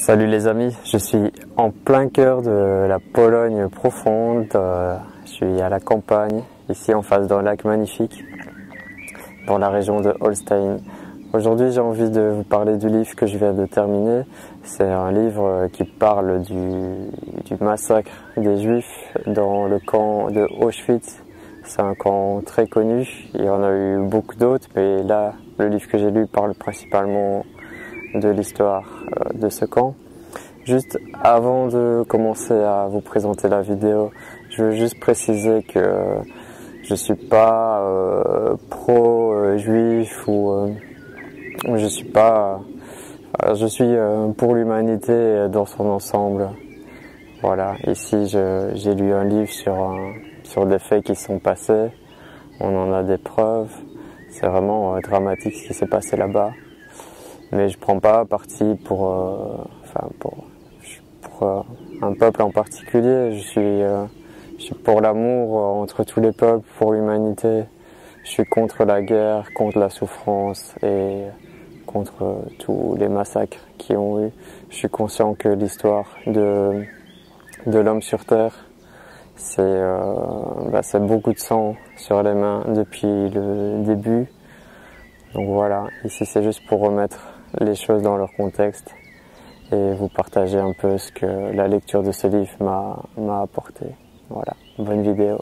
Salut les amis, je suis en plein cœur de la Pologne profonde, je suis à la campagne, ici en face d'un lac magnifique, dans la région de Holstein. Aujourd'hui j'ai envie de vous parler du livre que je viens de terminer. C'est un livre qui parle du massacre des Juifs dans le camp de Auschwitz. C'est un camp très connu, il y en a eu beaucoup d'autres, mais là le livre que j'ai lu parle principalement de l'histoire de ce camp. Juste avant de commencer à vous présenter la vidéo, je veux juste préciser que je suis pas pro-juif ou je suis pas, je suis pour l'humanité dans son ensemble. Voilà, ici j'ai lu un livre sur des faits qui sont passés, on en a des preuves, c'est vraiment dramatique ce qui s'est passé là-bas. Mais je prends pas parti pour un peuple en particulier. Je suis pour l'amour entre tous les peuples, pour l'humanité. Je suis contre la guerre, contre la souffrance et contre tous les massacres qui ont eu. Je suis conscient que l'histoire de l'homme sur Terre, c'est beaucoup de sang sur les mains depuis le début. Donc voilà, ici c'est juste pour remettre les choses dans leur contexte et vous partager un peu ce que la lecture de ce livre m'a apporté. Voilà, bonne vidéo.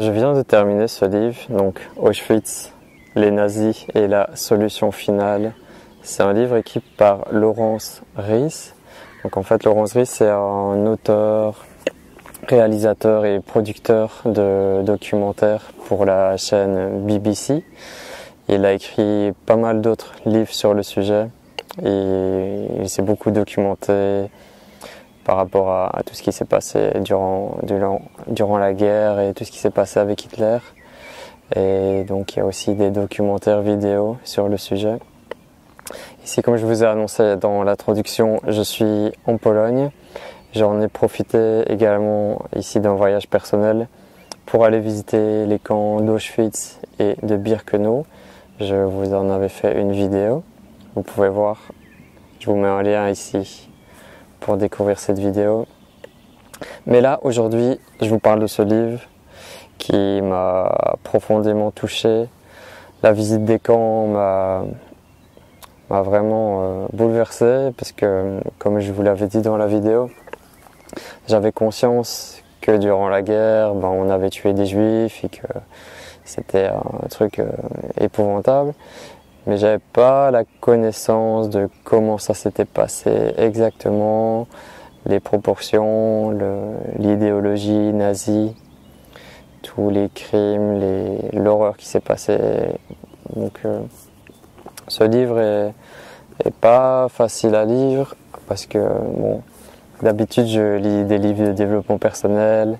Je viens de terminer ce livre, donc Auschwitz, les nazis et la solution finale. C'est un livre écrit par Lawrence Rees. Donc en fait, Lawrence Rees, c'est un auteur, réalisateur et producteur de documentaires pour la chaîne BBC. Il a écrit pas mal d'autres livres sur le sujet et il s'est beaucoup documenté par rapport à tout ce qui s'est passé durant la guerre et tout ce qui s'est passé avec Hitler. Et donc il y a aussi des documentaires vidéo sur le sujet. Ici, comme je vous ai annoncé dans l'introduction, je suis en Pologne. J'en ai profité également ici d'un voyage personnel pour aller visiter les camps d'Auschwitz et de Birkenau. Je vous en avais fait une vidéo. Vous pouvez voir, je vous mets un lien ici pour découvrir cette vidéo. Mais là, aujourd'hui, je vous parle de ce livre qui m'a profondément touché. La visite des camps m'a vraiment bouleversé parce que, comme je vous l'avais dit dans la vidéo, j'avais conscience que durant la guerre, on avait tué des juifs et que c'était un truc épouvantable. Mais j'avais pas la connaissance de comment ça s'était passé exactement, les proportions, l'idéologie nazie, tous les crimes, l'horreur qui s'est passée. Donc ce livre est pas facile à lire parce que d'habitude je lis des livres de développement personnel.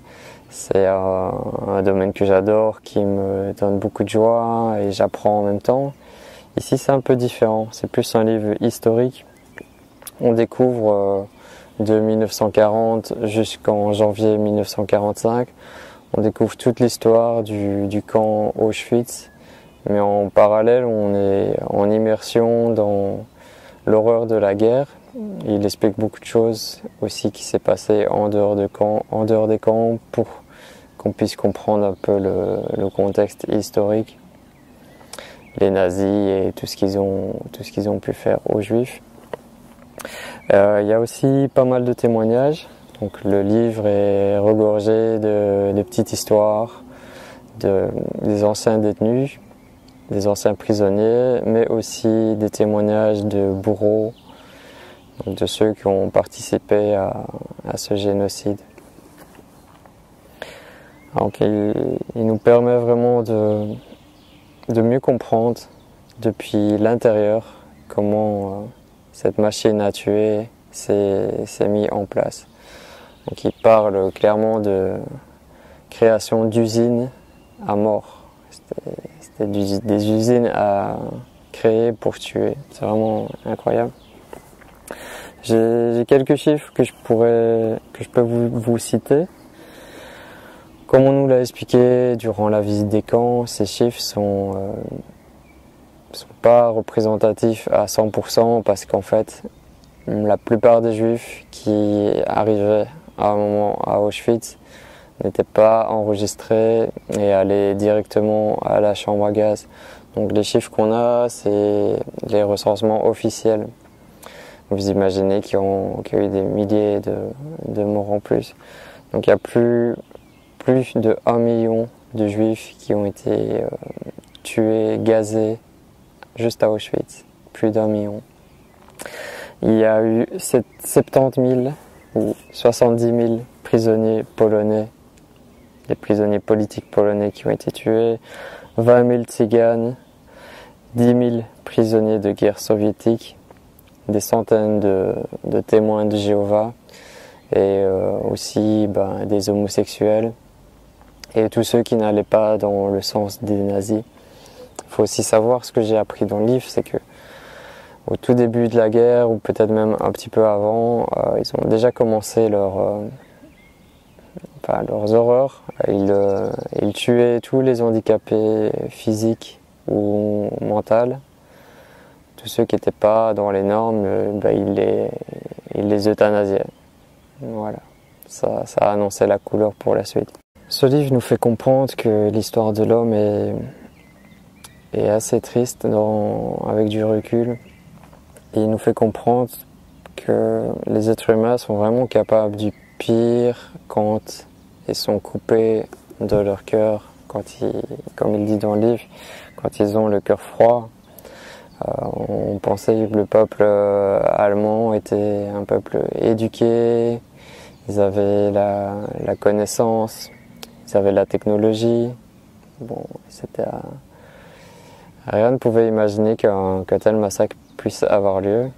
C'est un domaine que j'adore, qui me donne beaucoup de joie et j'apprends en même temps. Ici, c'est un peu différent. C'est plus un livre historique. On découvre de 1940 jusqu'en janvier 1945. On découvre toute l'histoire du camp Auschwitz. Mais en parallèle, on est en immersion dans l'horreur de la guerre. Il explique beaucoup de choses aussi qui s'est passé en dehors des camps pour qu'on puisse comprendre un peu le contexte historique. Les nazis et tout ce qu'ils ont pu faire aux juifs. Il y a aussi pas mal de témoignages. Donc le livre est regorgé de petites histoires des anciens détenus, des anciens prisonniers, mais aussi des témoignages de bourreaux, donc de ceux qui ont participé à ce génocide. Donc il nous permet vraiment de mieux comprendre depuis l'intérieur comment cette machine à tuer s'est mise en place. Donc il parle clairement de création d'usines à mort. C'était des usines à créer pour tuer. C'est vraiment incroyable. J'ai quelques chiffres que je peux vous citer. Comme on nous l'a expliqué durant la visite des camps, ces chiffres sont pas représentatifs à 100% parce qu'en fait, la plupart des juifs qui arrivaient à un moment à Auschwitz n'étaient pas enregistrés et allaient directement à la chambre à gaz. Donc les chiffres qu'on a, c'est les recensements officiels. Vous imaginez qu'il y a eu des milliers de morts en plus. Donc il y a plus de 1 million de juifs qui ont été tués, gazés, juste à Auschwitz. Plus d'1 million. Il y a eu 70 000 ou 70 000 prisonniers polonais, des prisonniers politiques polonais qui ont été tués, 20 000 tziganes, 10 000 prisonniers de guerre soviétiques, des centaines de témoins de Jéhovah et aussi des homosexuels et tous ceux qui n'allaient pas dans le sens des nazis. Il faut aussi savoir, ce que j'ai appris dans le livre, c'est que au tout début de la guerre, ou peut-être même un petit peu avant, ils ont déjà commencé leurs horreurs. Ils tuaient tous les handicapés physiques ou mentaux. Tous ceux qui n'étaient pas dans les normes, ils les euthanasiaient. Voilà, ça a annoncé la couleur pour la suite. Ce livre nous fait comprendre que l'histoire de l'homme est assez triste avec du recul. Et il nous fait comprendre que les êtres humains sont vraiment capables du pire quand ils sont coupés de leur cœur, comme il dit dans le livre, quand ils ont le cœur froid. On pensait que le peuple allemand était un peuple éduqué, ils avaient la connaissance, ils avaient la technologie. Bon, rien ne pouvait imaginer qu'un tel massacre puisse avoir lieu.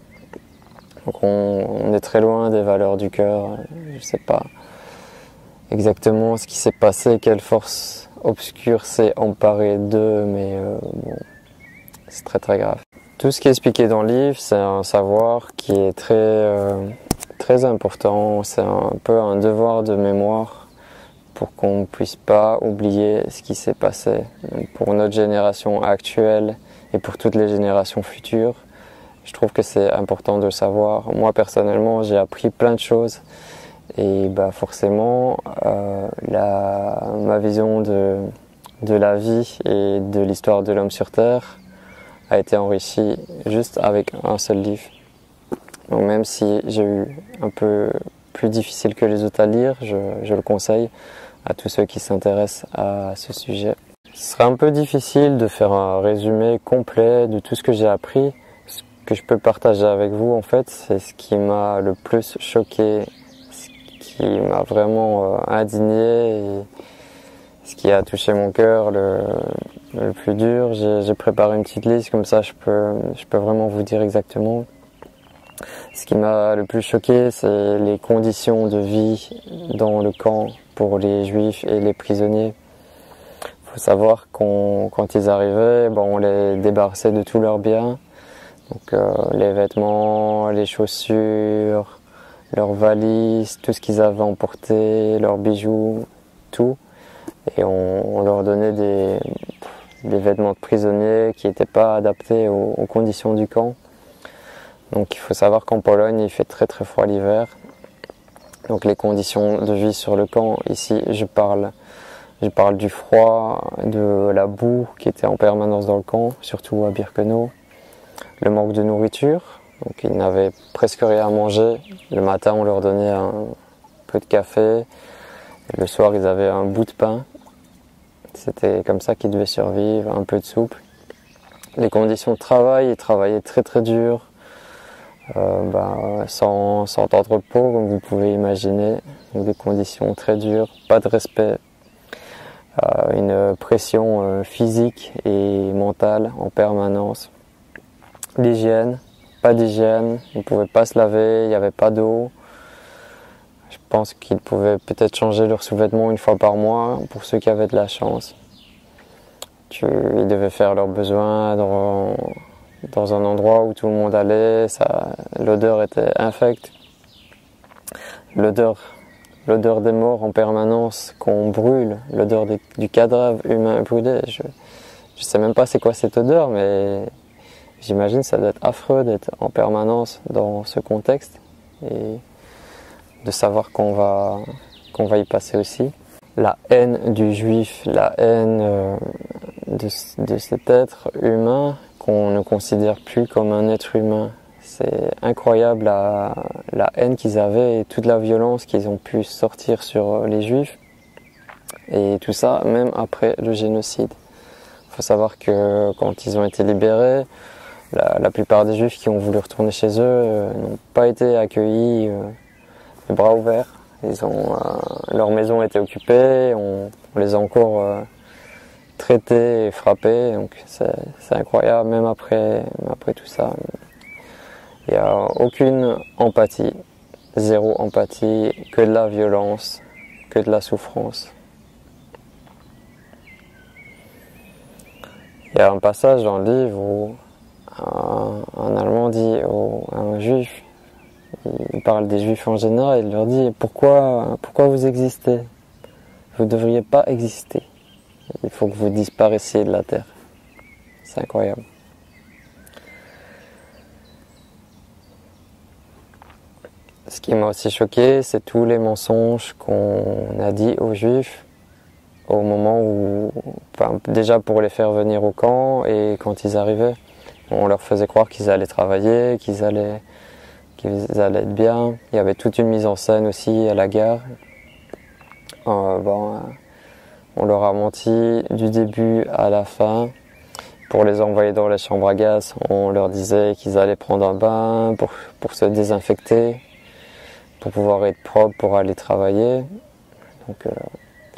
Donc on est très loin des valeurs du cœur. Je ne sais pas exactement ce qui s'est passé, quelle force obscure s'est emparée d'eux, mais c'est très très grave. Tout ce qui est expliqué dans le livre, c'est un savoir qui est très important. C'est un peu un devoir de mémoire pour qu'on ne puisse pas oublier ce qui s'est passé. Pour notre génération actuelle et pour toutes les générations futures, je trouve que c'est important de le savoir. Moi personnellement, j'ai appris plein de choses et forcément ma vision de la vie et de l'histoire de l'homme sur Terre a été enrichie juste avec un seul livre. Donc même si j'ai eu un peu plus difficile que les autres à lire, je le conseille à tous ceux qui s'intéressent à ce sujet. Ce serait un peu difficile de faire un résumé complet de tout ce que j'ai appris. Ce que je peux partager avec vous, en fait, c'est ce qui m'a le plus choqué, ce qui m'a vraiment indigné et ce qui a touché mon cœur le plus dur. J'ai préparé une petite liste, comme ça je peux vraiment vous dire exactement. Ce qui m'a le plus choqué, c'est les conditions de vie dans le camp pour les juifs et les prisonniers. Il faut savoir quand ils arrivaient, on les débarrassait de tous leurs biens. Donc les vêtements, les chaussures, leurs valises, tout ce qu'ils avaient emporté, leurs bijoux, tout. Et on leur donnait des vêtements de prisonniers qui n'étaient pas adaptés aux conditions du camp. Donc il faut savoir qu'en Pologne, il fait très très froid l'hiver. Donc les conditions de vie sur le camp, ici je parle du froid, de la boue qui était en permanence dans le camp, surtout à Birkenau. Le manque de nourriture, donc ils n'avaient presque rien à manger. Le matin on leur donnait un peu de café, et le soir ils avaient un bout de pain. C'était comme ça qu'ils devaient survivre, un peu de soupe. Les conditions de travail, ils travaillaient très très dur. Sans temps de repos, comme vous pouvez imaginer, donc des conditions très dures, pas de respect, une pression physique et mentale en permanence. L'hygiène, pas d'hygiène, ils ne pouvaient pas se laver, il n'y avait pas d'eau. Je pense qu'ils pouvaient peut-être changer leurs sous-vêtements une fois par mois pour ceux qui avaient de la chance. Ils devaient faire leurs besoins dans un endroit où tout le monde allait, l'odeur était infecte. L'odeur des morts en permanence, qu'on brûle, l'odeur du cadavre humain brûlé. Je sais même pas c'est quoi cette odeur, mais j'imagine ça doit être affreux d'être en permanence dans ce contexte et de savoir qu'on va y passer aussi. La haine du juif, la haine de cet être humain qu'on ne considère plus comme un être humain. C'est incroyable la haine qu'ils avaient et toute la violence qu'ils ont pu sortir sur les juifs. Et tout ça, même après le génocide. Il faut savoir que quand ils ont été libérés, la plupart des juifs qui ont voulu retourner chez eux n'ont pas été accueillis les bras ouverts. Leur maison a été occupée, on les a encore traités et frappés. Donc c'est incroyable, même après tout ça. Il n'y a aucune empathie, zéro empathie, que de la violence, que de la souffrance. Il y a un passage dans le livre où un Allemand dit à un Juif, il parle des Juifs en général, il leur dit pourquoi vous existez? Vous ne devriez pas exister. Il faut que vous disparaissiez de la terre. C'est incroyable. Ce qui m'a aussi choqué, c'est tous les mensonges qu'on a dit aux Juifs au moment où, déjà pour les faire venir au camp et quand ils arrivaient, on leur faisait croire qu'ils allaient travailler, qu'ils allaient être bien. Il y avait toute une mise en scène aussi à la gare. On leur a menti du début à la fin. Pour les envoyer dans les chambres à gaz, on leur disait qu'ils allaient prendre un bain pour se désinfecter, pour pouvoir être propre pour aller travailler. Donc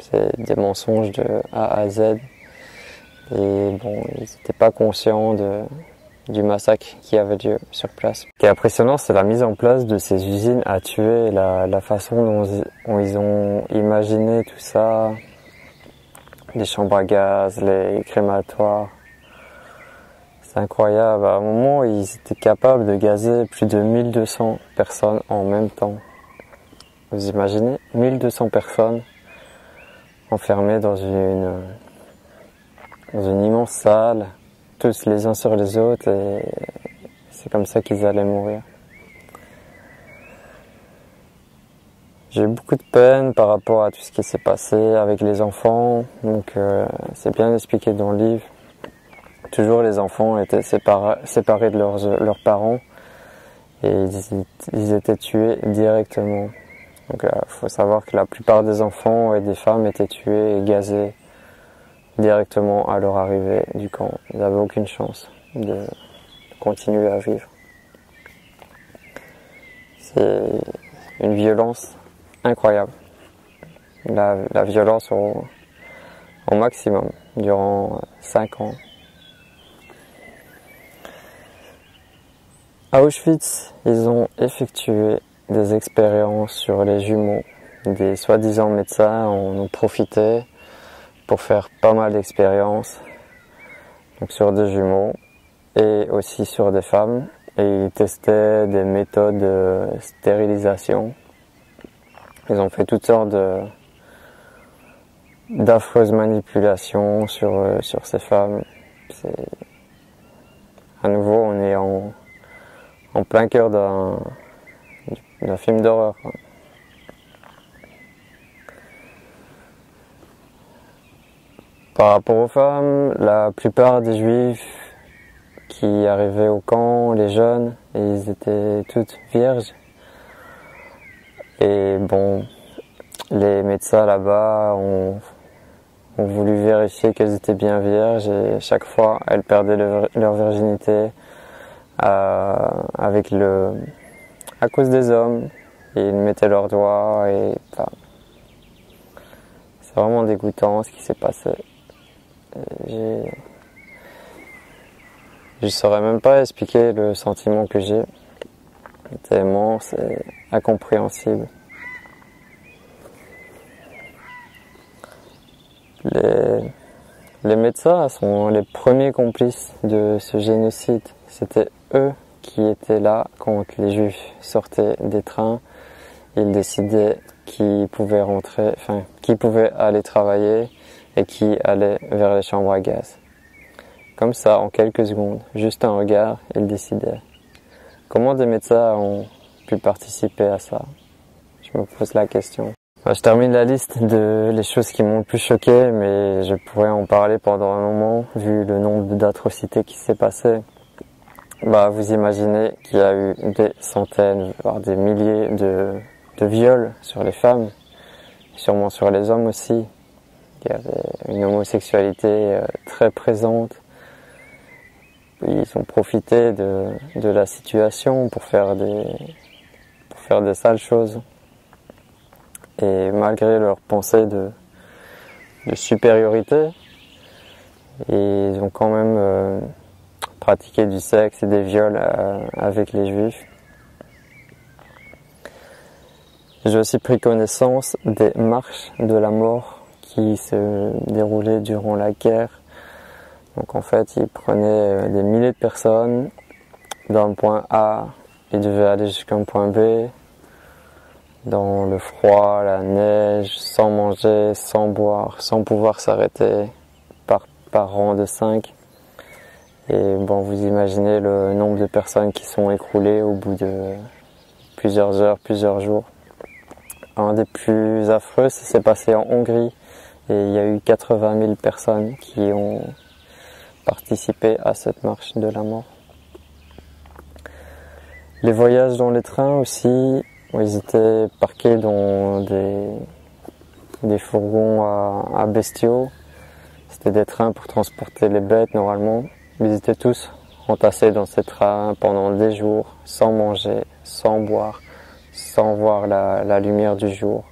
c'est des mensonges de A à Z. Et bon, ils n'étaient pas conscients du massacre qui avait lieu sur place. Ce qui est impressionnant, c'est la mise en place de ces usines à tuer, la façon dont ils ont imaginé tout ça, les chambres à gaz, les crématoires. C'est incroyable. À un moment, ils étaient capables de gazer plus de 1200 personnes en même temps. Vous imaginez 1200 personnes enfermés dans une immense salle, tous les uns sur les autres, et c'est comme ça qu'ils allaient mourir. J'ai eu beaucoup de peine par rapport à tout ce qui s'est passé avec les enfants, donc c'est bien expliqué dans le livre. Toujours les enfants étaient séparés de leurs parents et ils étaient tués directement. Donc il faut savoir que la plupart des enfants et des femmes étaient tués et gazés directement à leur arrivée du camp. Ils n'avaient aucune chance de continuer à vivre. C'est une violence incroyable. La violence au maximum durant 5 ans. À Auschwitz, ils ont effectué des expériences sur les jumeaux. Des soi-disant médecins en ont profité pour faire pas mal d'expériences, donc sur des jumeaux et aussi sur des femmes. Et ils testaient des méthodes de stérilisation. Ils ont fait toutes sortes d'affreuses manipulations sur ces femmes. À nouveau, on est en plein cœur d'un film d'horreur. Par rapport aux femmes, la plupart des juifs qui arrivaient au camp, les jeunes, ils étaient toutes vierges. Et bon, les médecins là-bas ont voulu vérifier qu'elles étaient bien vierges et chaque fois elles perdaient leur virginité à cause des hommes. Et ils mettaient leurs doigts et c'est vraiment dégoûtant ce qui s'est passé. Je saurais même pas expliquer le sentiment que j'ai, tellement c'est incompréhensible. Les médecins sont les premiers complices de ce génocide. C'était eux qui étaient là quand les Juifs sortaient des trains. Ils décidaient qui pouvait rentrer, qui pouvait aller travailler et qui allait vers les chambres à gaz. Comme ça, en quelques secondes, juste un regard, ils décidaient. Comment des médecins ont pu participer à ça? Je me pose la question. Je termine la liste de les choses qui m'ont le plus choqué, mais je pourrais en parler pendant un moment, vu le nombre d'atrocités qui s'est passé. Vous imaginez qu'il y a eu des centaines, voire des milliers de viols sur les femmes, sûrement sur les hommes aussi. Il y avait une homosexualité très présente. Ils ont profité de la situation pour faire des sales choses. Et malgré leur pensée de supériorité, ils ont quand même pratiqué du sexe et des viols avec les Juifs. J'ai aussi pris connaissance des marches de la mort qui se déroulaient durant la guerre. Donc en fait, ils prenaient des milliers de personnes d'un point A, ils devaient aller jusqu'à un point B, dans le froid, la neige, sans manger, sans boire, sans pouvoir s'arrêter par rang de 5. Et vous imaginez le nombre de personnes qui sont écroulées au bout de plusieurs heures, plusieurs jours. Un des plus affreux, ça s'est passé en Hongrie et il y a eu 80 000 personnes qui ont participé à cette marche de la mort. Les voyages dans les trains aussi, ils étaient parqués dans des fourgons à bestiaux. C'était des trains pour transporter les bêtes normalement. Ils étaient tous entassés dans ces trains pendant des jours, sans manger, sans boire, sans voir la lumière du jour,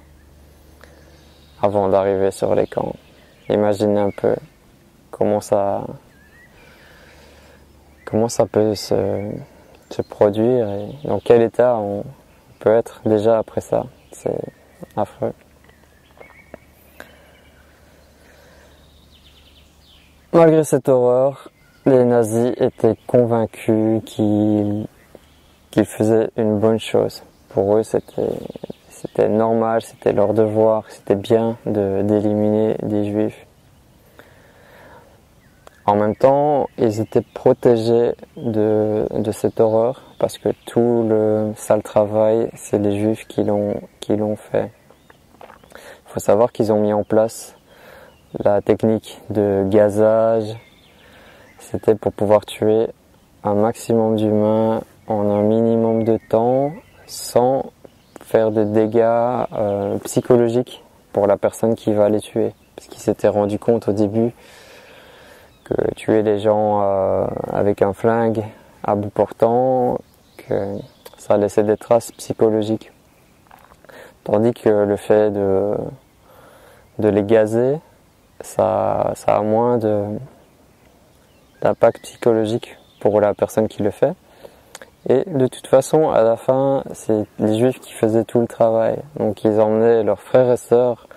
avant d'arriver sur les camps. Imaginez un peu comment ça peut se produire et dans quel état on peut être déjà après ça. C'est affreux. Malgré cette horreur, les nazis étaient convaincus qu'ils faisaient une bonne chose. Pour eux, c'était normal, c'était leur devoir, c'était bien d'éliminer des Juifs. En même temps, ils étaient protégés de cette horreur parce que tout le sale travail, c'est les Juifs qui l'ont fait. Il faut savoir qu'ils ont mis en place la technique de gazage. C'était pour pouvoir tuer un maximum d'humains en un minimum de temps sans faire de dégâts psychologiques pour la personne qui va les tuer. Parce qu'ils s'étaient rendu compte au début que tuer les gens avec un flingue à bout portant, que ça laissait des traces psychologiques. Tandis que le fait de les gazer, ça a moins d'impact psychologique pour la personne qui le fait. Et de toute façon, à la fin, c'est les Juifs qui faisaient tout le travail. Donc ils emmenaient leurs frères et sœurs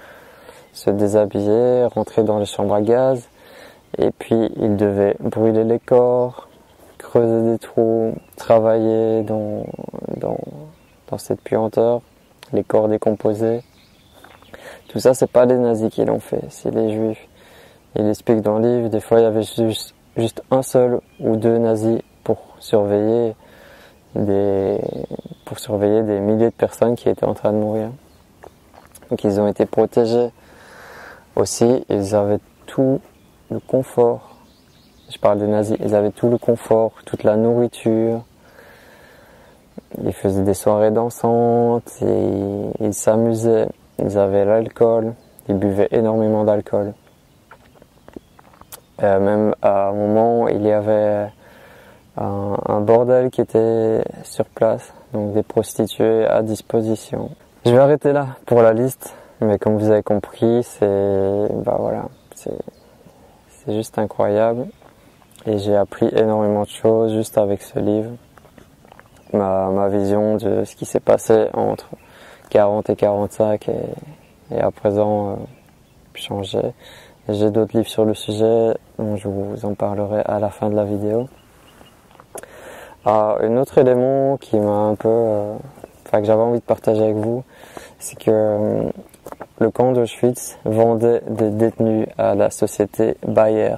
se déshabiller, rentrer dans les chambres à gaz, et puis ils devaient brûler les corps, creuser des trous, travailler dans cette puanteur, les corps décomposés. Tout ça, c'est pas les nazis qui l'ont fait, c'est les Juifs. Il explique dans le livre, des fois il y avait juste un seul ou deux nazis pour surveiller des milliers de personnes qui étaient en train de mourir. Donc ils ont été protégés. Aussi, ils avaient tout le confort. Je parle des nazis, ils avaient tout le confort, toute la nourriture. Ils faisaient des soirées dansantes, et ils s'amusaient. Ils avaient l'alcool, ils buvaient énormément d'alcool. Même à un moment, il y avait un bordel qui était sur place, donc des prostituées à disposition. Je vais arrêter là pour la liste, mais comme vous avez compris, c'est juste incroyable. Et j'ai appris énormément de choses juste avec ce livre. Ma vision de ce qui s'est passé entre 40 et 45 et à présent changé. J'ai d'autres livres sur le sujet, dont je vous en parlerai à la fin de la vidéo. Un autre élément qui m'a un peu, que j'avais envie de partager avec vous, c'est que le camp d'Auschwitz vendait des détenus à la société Bayer.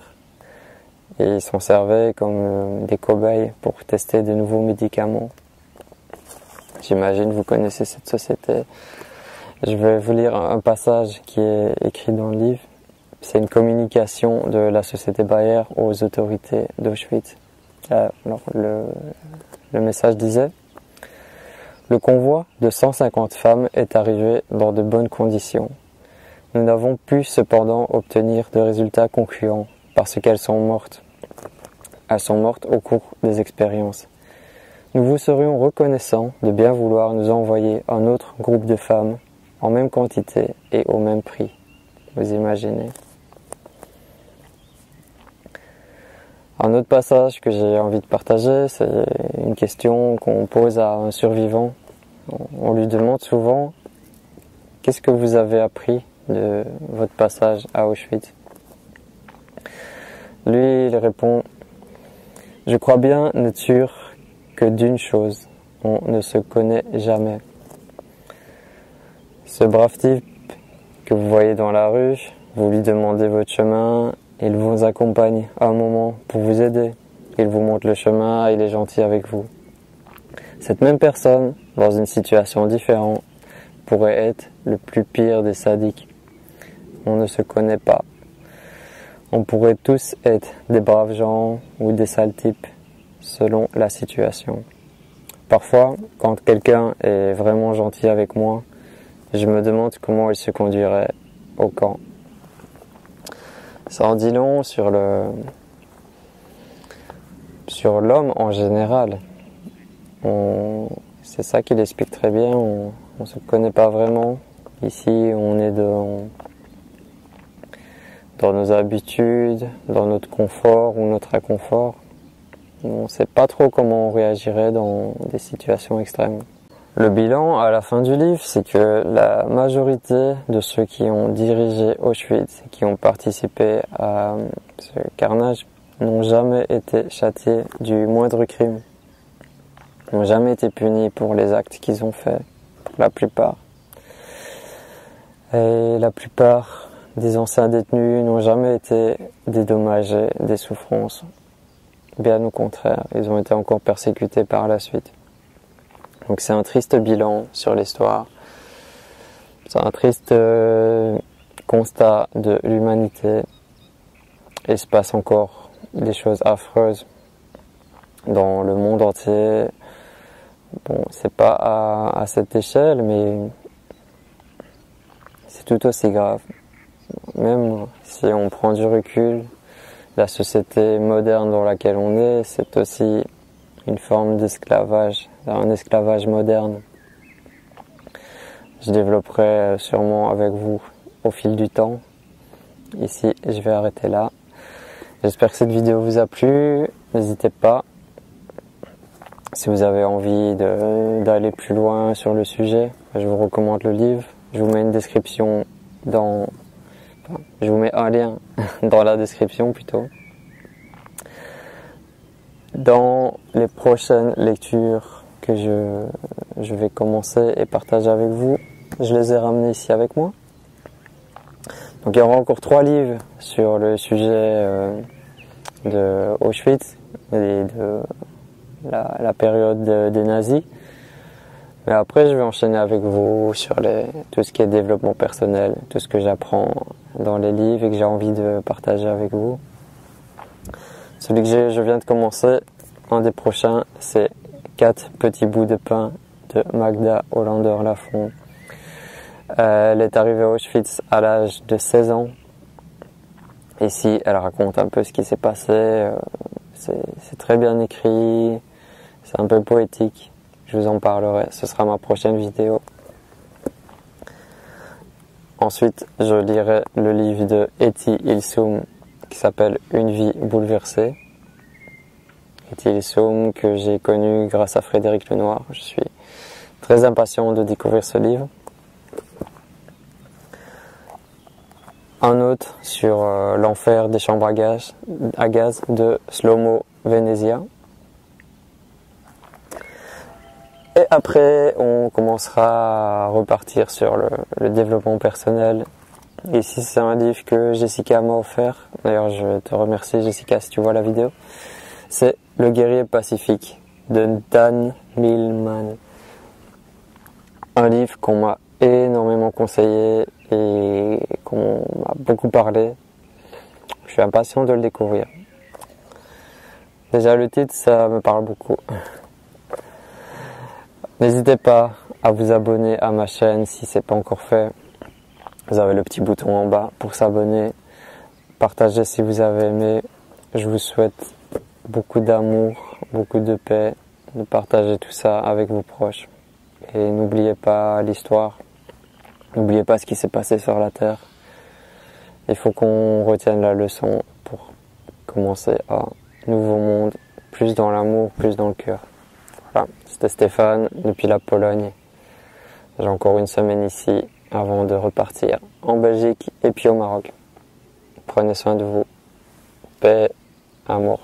Et ils s'en servaient comme des cobayes pour tester de nouveaux médicaments. J'imagine vous connaissez cette société. Je vais vous lire un passage qui est écrit dans le livre. C'est une communication de la société Bayer aux autorités d'Auschwitz. Alors, le message disait: le convoi de 150 femmes est arrivé dans de bonnes conditions. Nous n'avons pu cependant obtenir de résultats concluants parce qu'elles sont mortes. Elles sont mortes au cours des expériences. Nous vous serions reconnaissants de bien vouloir nous envoyer un autre groupe de femmes en même quantité et au même prix. Vous imaginez? Un autre passage que j'ai envie de partager, c'est une question qu'on pose à un survivant. On lui demande souvent: qu'est-ce que vous avez appris de votre passage à Auschwitz? Lui, il répond: je crois bien n'être sûr que d'une chose, on ne se connaît jamais. Ce brave type que vous voyez dans la rue, vous lui demandez votre chemin, il vous accompagne à un moment pour vous aider. Il vous montre le chemin, il est gentil avec vous. Cette même personne, dans une situation différente, pourrait être le plus pire des sadiques. On ne se connaît pas. On pourrait tous être des braves gens ou des sales types, selon la situation. Parfois, quand quelqu'un est vraiment gentil avec moi, je me demande comment il se conduirait au camp. Ça en dit long sur l'homme en général. C'est ça qu'il explique très bien. On se connaît pas vraiment. Ici, on est dans nos habitudes, dans notre confort ou notre inconfort. On ne sait pas trop comment on réagirait dans des situations extrêmes. Le bilan à la fin du livre, c'est que la majorité de ceux qui ont dirigé Auschwitz et qui ont participé à ce carnage n'ont jamais été châtiés du moindre crime. N'ont jamais été punis pour les actes qu'ils ont faits, pour la plupart. Et la plupart des anciens détenus n'ont jamais été dédommagés des souffrances. Bien au contraire, ils ont été encore persécutés par la suite. Donc c'est un triste bilan sur l'histoire. C'est un triste constat de l'humanité. Et il se passe encore des choses affreuses dans le monde entier. Bon, c'est pas à cette échelle, mais c'est tout aussi grave. Même si on prend du recul, la société moderne dans laquelle on est, c'est aussi une forme d'esclavage, un esclavage moderne. Je développerai sûrement avec vous au fil du temps. Ici, je vais arrêter là. J'espère que cette vidéo vous a plu. N'hésitez pas, si vous avez envie d'aller plus loin sur le sujet, je vous recommande le livre. Je vous mets une description je vous mets un lien dans la description plutôt. Dans les prochaines lectures que je vais commencer et partager avec vous, je les ai ramenés ici avec moi. Donc il y aura encore 3 livres sur le sujet de Auschwitz et de la période des nazis. Mais après, je vais enchaîner avec vous sur tout ce qui est développement personnel, tout ce que j'apprends dans les livres et que j'ai envie de partager avec vous. Celui que je viens de commencer, un des prochains, c'est 4 petits bouts de pain de Magda Hollander-Lafont. Elle est arrivée à Auschwitz à l'âge de 16 ans. Ici, elle raconte un peu ce qui s'est passé. C'est très bien écrit, c'est un peu poétique. Je vous en parlerai, ce sera ma prochaine vidéo. Ensuite, je lirai le livre de Etty Hillesum qui s'appelle Une vie bouleversée. Etty Hillesum que j'ai connu grâce à Frédéric Lenoir. Je suis très impatient de découvrir ce livre. un autre sur l'enfer des chambres à gaz de Slow-Mo Venezia. Et après, on commencera à repartir sur le développement personnel. Ici, c'est un livre que Jessica m'a offert. D'ailleurs, je te remercie, Jessica, si tu vois la vidéo. C'est Le guerrier pacifique de Dan Millman. Un livre qu'on m'a énormément conseillé et qu'on m'a beaucoup parlé. Je suis impatient de le découvrir. Déjà, le titre, ça me parle beaucoup. N'hésitez pas à vous abonner à ma chaîne si ce n'est pas encore fait. Vous avez le petit bouton en bas pour s'abonner. Partagez si vous avez aimé. Je vous souhaite beaucoup d'amour, beaucoup de paix, de partager tout ça avec vos proches. Et n'oubliez pas l'histoire. N'oubliez pas ce qui s'est passé sur la Terre. Il faut qu'on retienne la leçon pour commencer un nouveau monde, plus dans l'amour, plus dans le cœur. Voilà, c'était Stéphane depuis la Pologne. J'ai encore une semaine ici avant de repartir en Belgique et puis au Maroc. Prenez soin de vous. Paix, amour.